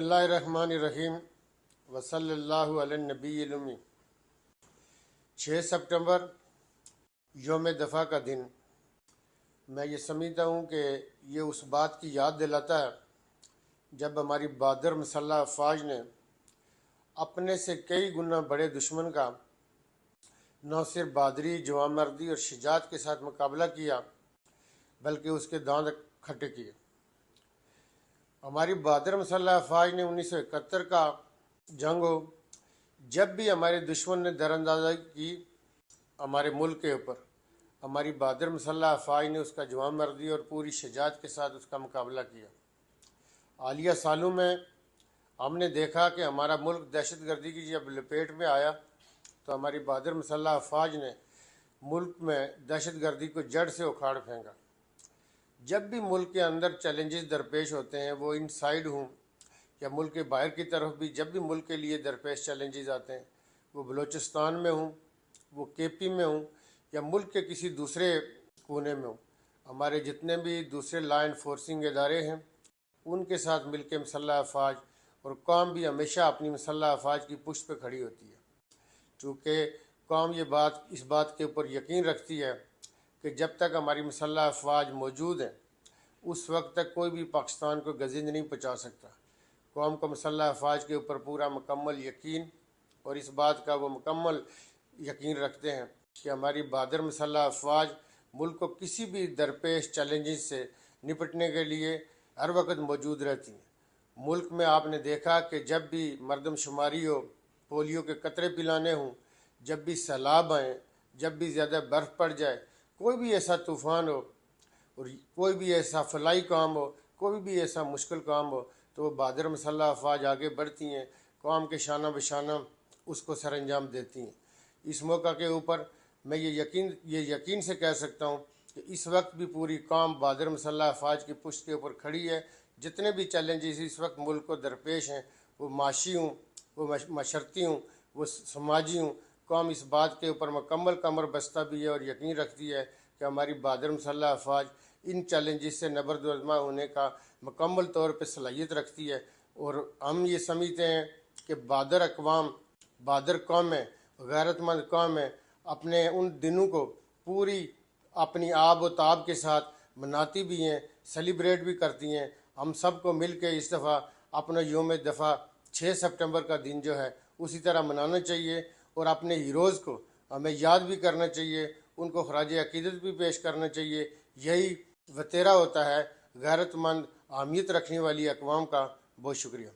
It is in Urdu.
اللہ الرحمن الرحیم وصلی اللہ علی النبی الامی۔ 6 سپٹمبر یوم دفاع کا دن، میں یہ سمجھتا ہوں کہ یہ اس بات کی یاد دلاتا ہے جب ہماری بہادر مسلح افواج نے اپنے سے کئی گنا بڑے دشمن کا نہ صرف بہادری، جوان مردی اور شجاعت کے ساتھ مقابلہ کیا بلکہ اس کے دانت کھٹے کیے۔ ہماری بہادر مسلح افواج نے 1971 کا جنگ ہو، جب بھی ہمارے دشمن نے دراندازی کی ہمارے ملک کے اوپر، ہماری بہادر مسلح افواج نے اس کا جوان مردی اور پوری شجاعت کے ساتھ اس کا مقابلہ کیا۔ حالیہ سالوں میں ہم نے دیکھا کہ ہمارا ملک دہشت گردی کی جب لپیٹ میں آیا تو ہماری بہادر مسلح افواج نے ملک میں دہشت گردی کو جڑ سے اکھاڑ پھینکا۔ جب بھی ملک کے اندر چیلنجز درپیش ہوتے ہیں، وہ ان سائیڈ ہوں یا ملک کے باہر کی طرف بھی، جب بھی ملک کے لیے درپیش چیلنجز آتے ہیں، وہ بلوچستان میں ہوں، وہ کے پی میں ہوں یا ملک کے کسی دوسرے کونے میں ہوں، ہمارے جتنے بھی دوسرے لا انفورسنگ ادارے ہیں ان کے ساتھ مل کے مسلح افواج اور قوم بھی ہمیشہ اپنی مسلح افواج کی پشت پہ کھڑی ہوتی ہے، چونکہ قوم اس بات کے اوپر یقین رکھتی ہے کہ جب تک ہماری مسلح افواج موجود ہیں اس وقت تک کوئی بھی پاکستان کو گزند نہیں پہنچا سکتا۔ قوم کو مسلح افواج کے اوپر پورا مکمل یقین، اور اس بات کا وہ مکمل یقین رکھتے ہیں کہ ہماری بہادر مسلح افواج ملک کو کسی بھی درپیش چیلنجز سے نپٹنے کے لیے ہر وقت موجود رہتی ہیں۔ ملک میں آپ نے دیکھا کہ جب بھی مردم شماری ہو، پولیو کے قطرے پلانے ہوں، جب بھی سیلاب آئیں، جب بھی زیادہ برف پڑ جائے، کوئی بھی ایسا طوفان ہو اور کوئی بھی ایسا فلاحی کام ہو، کوئی بھی ایسا مشکل کام ہو، تو وہ بہادر مسلح افواج آگے بڑھتی ہیں، قوم کے شانہ بشانہ اس کو سر انجام دیتی ہیں۔ اس موقع کے اوپر میں یہ یقین سے کہہ سکتا ہوں کہ اس وقت بھی پوری قوم بہادر مسلح افواج کی پشت کے اوپر کھڑی ہے۔ جتنے بھی چیلنجز اس وقت ملک کو درپیش ہیں، وہ معاشی ہوں، وہ معاشرتی ہوں، وہ سماجی ہوں، قوم اس بات کے اوپر مکمل کمر بستہ بھی ہے اور یقین رکھتی ہے کہ ہماری بہادر مسلح افواج ان چیلنجز سے نبرد ہونے کا مکمل طور پہ صلاحیت رکھتی ہے۔ اور ہم یہ سمجھتے ہیں کہ بہادر اقوام، بہادر قومیں، غیرت مند قومیں اپنے ان دنوں کو پوری اپنی آب و تاب کے ساتھ مناتی بھی ہیں، سیلیبریٹ بھی کرتی ہیں۔ ہم سب کو مل کے اس دفعہ اپنا یوم دفاع 6 سپٹمبر کا دن جو ہے اسی طرح منانا چاہیے، اور اپنے ہیروز کو ہمیں یاد بھی کرنا چاہیے، ان کو خراج عقیدت بھی پیش کرنا چاہیے۔ یہی وتیرہ ہوتا ہے غیرت مند اہمیت رکھنے والی اقوام کا۔ بہت شکریہ۔